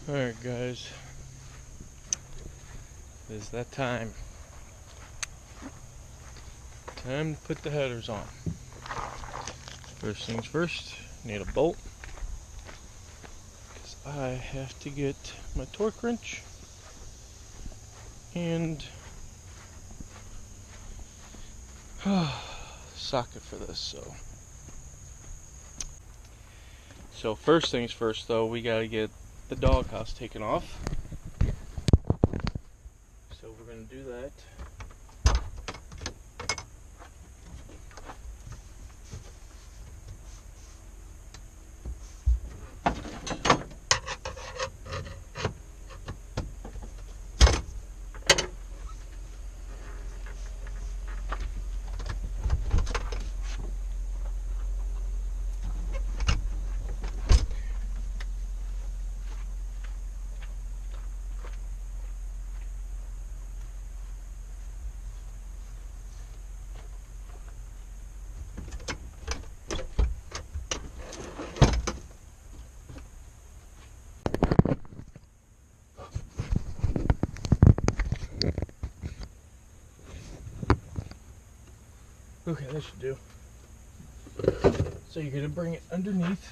Alright guys, it's that time. Time to put the headers on. First things first, need a bolt. Because I have to get my torque wrench and socket for this. So first things first though, we gotta get the doghouse taken off. So we're gonna do that. Okay, that should do. So you're gonna bring it underneath.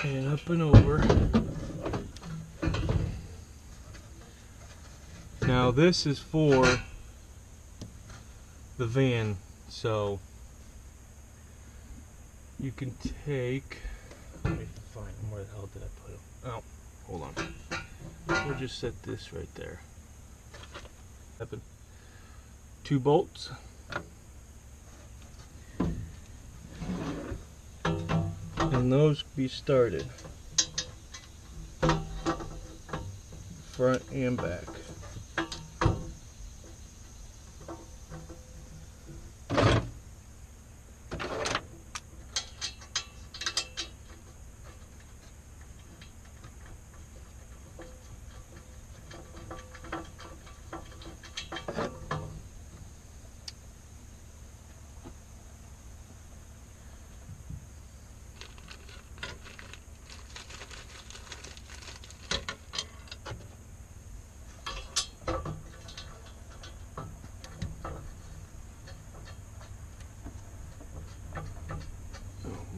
And up and over. Now this is for the van, so you can take, let me find them. Where the hell did I put them? Oh, hold on. We'll just set this right there. 2 bolts. And those be started. Front and back.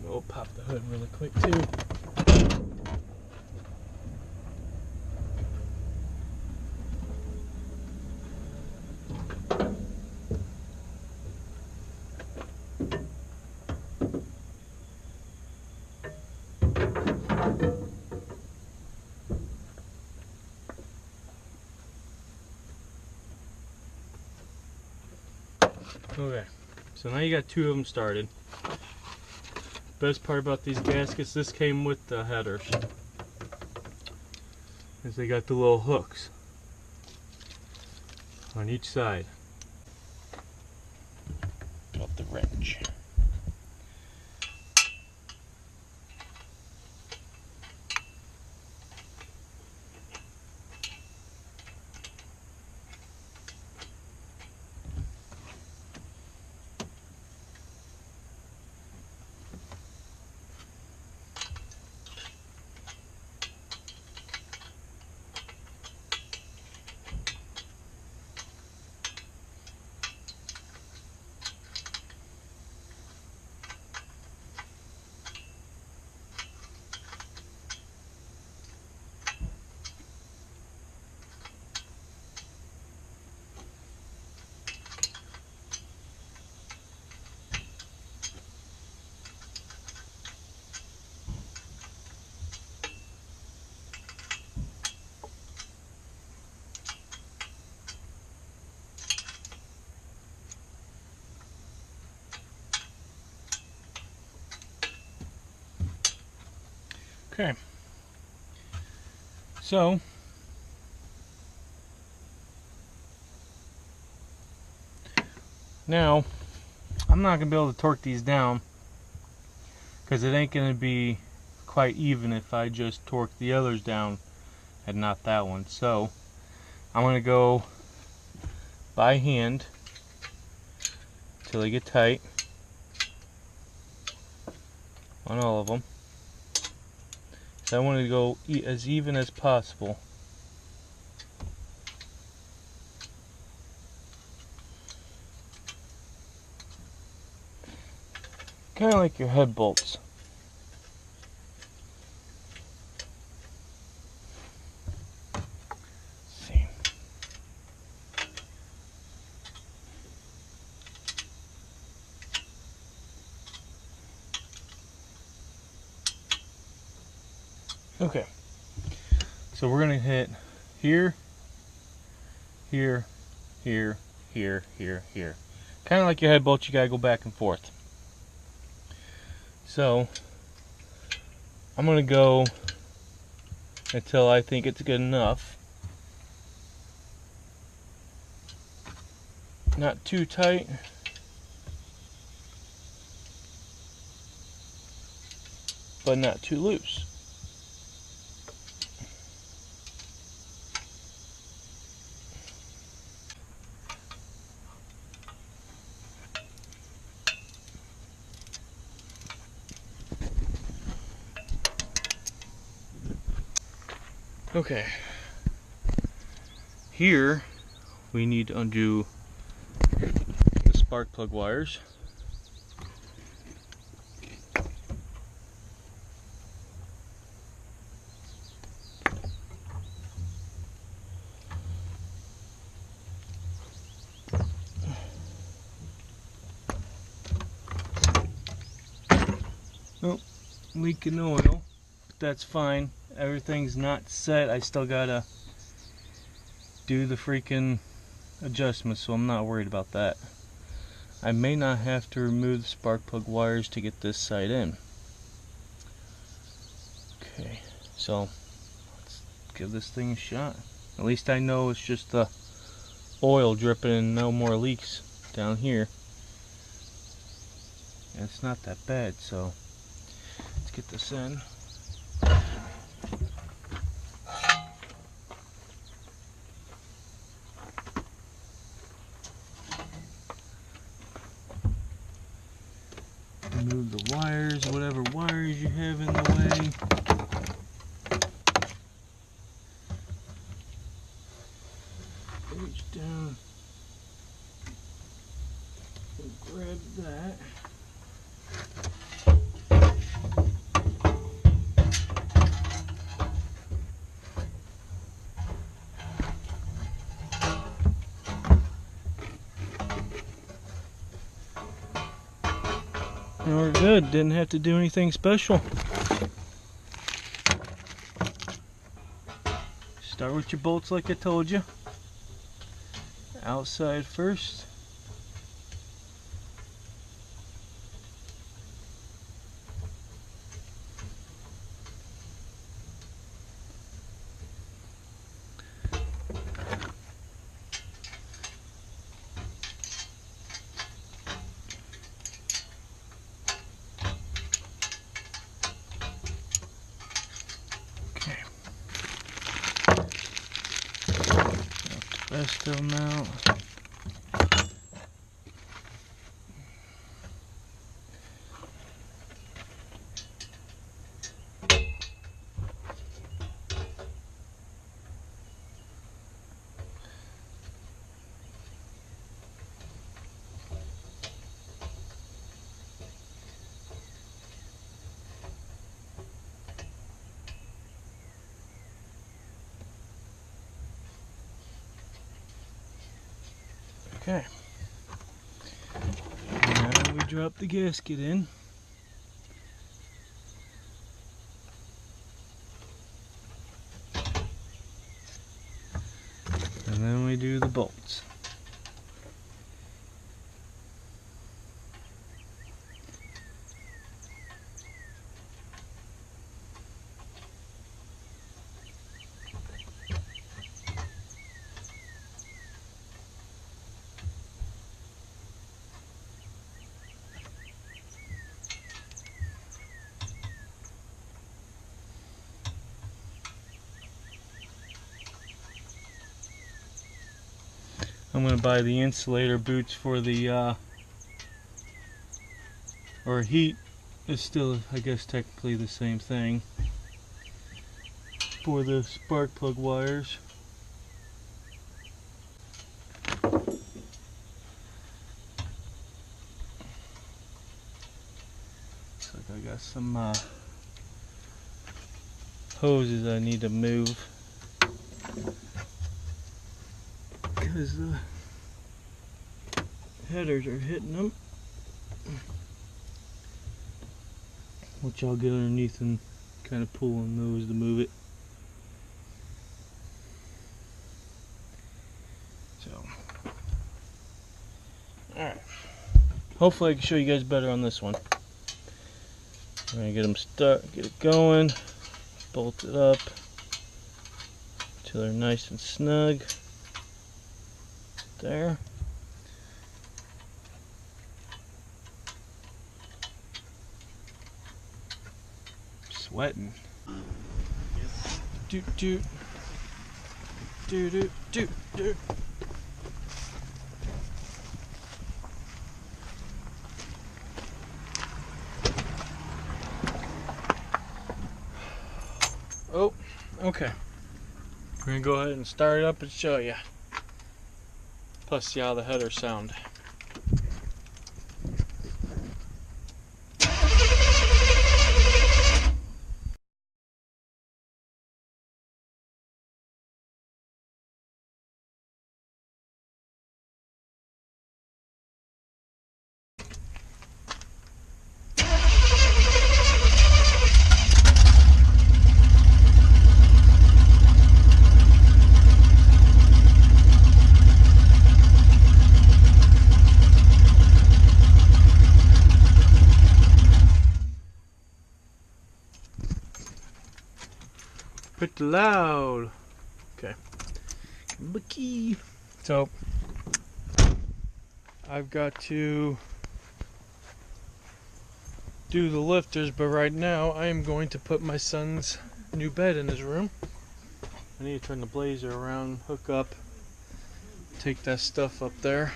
We'll pop the hood really quick too. Okay, so now you got 2 of them started. Best part about these gaskets, this came with the headers, is they got the little hooks on each side. Got the wrench. Okay, so now I'm not going to be able to torque these down because it ain't going to be quite even if I just torque the others down and not that one. So I'm going to go by hand till they get tight on all of them. So I want to go as even as possible. Kind of like your head bolts. Let's see. Okay. So we're going to hit here, here, here, here, here, here. Kind of like your head bolts, you got to go back and forth. So I'm going to go until I think it's good enough. Not too tight. But not too loose. Okay, here we need to undo the spark plug wires. Oh, leaking oil, but that's fine. Everything's not set. I still gotta do the freaking adjustments, so I'm not worried about that. I may not have to remove the spark plug wires to get this side in. Okay, so let's give this thing a shot. At least I know it's just the oil dripping and no more leaks down here. And it's not that bad, so let's get this in. Remove the wires, whatever wires you have in the way. Reach down and grab that. And we're good. Didn't have to do anything special. Start with your bolts like I told you. Outside first. Rest of them out. Okay. Now we drop the gasket in. And then we do the bolts. I'm gonna buy the insulator boots for the or heat is still, I guess, technically the same thing, for the spark plug wires. Looks like I got some hoses I need to move because the headers are hitting them, which I'll get underneath and kind of pull on those to move it. So, alright. Hopefully I can show you guys better on this one. I'm gonna get them get it going, bolt it up till they're nice and snug. There. Sweating. Doot doot. Doot doot doot doot. Oh, okay. We're gonna go ahead and start it up and show you. Plus see how the headers sound. Pretty loud. Okay. Key. So I've got to do the lifters, but right now I am going to put my son's new bed in his room. I need to turn the blazer around, hook up, take that stuff up there.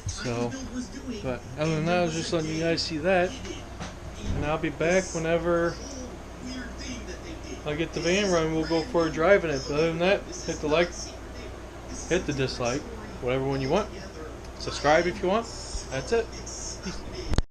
So, but other than that, I was just letting you guys see that, and I'll be back whenever I get the van running. We'll go for a drive in it. But other than that, hit the like, hit the dislike, whatever one you want. Subscribe if you want. That's it. Peace.